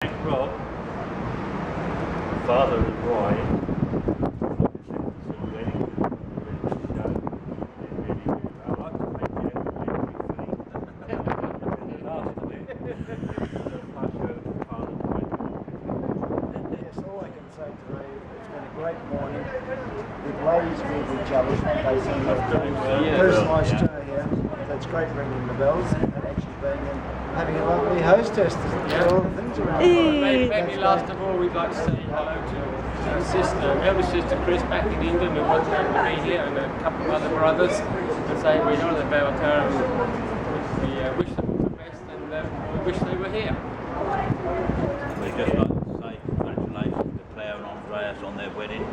Rob, father of the bride, great morning. The ladies meet each other basically. Personalised tour here. So it's great ringing the bells and actually being and having a lovely hostess to all the things around. Maybe last of all we'd like to say hello to our sister, elder sister Chris back in England who wasn't able to be here, and a couple of other brothers, and say we know about her and we wish them all the best and we wish they were here. We just like to say congratulations to Claire and Andreas on their wedding.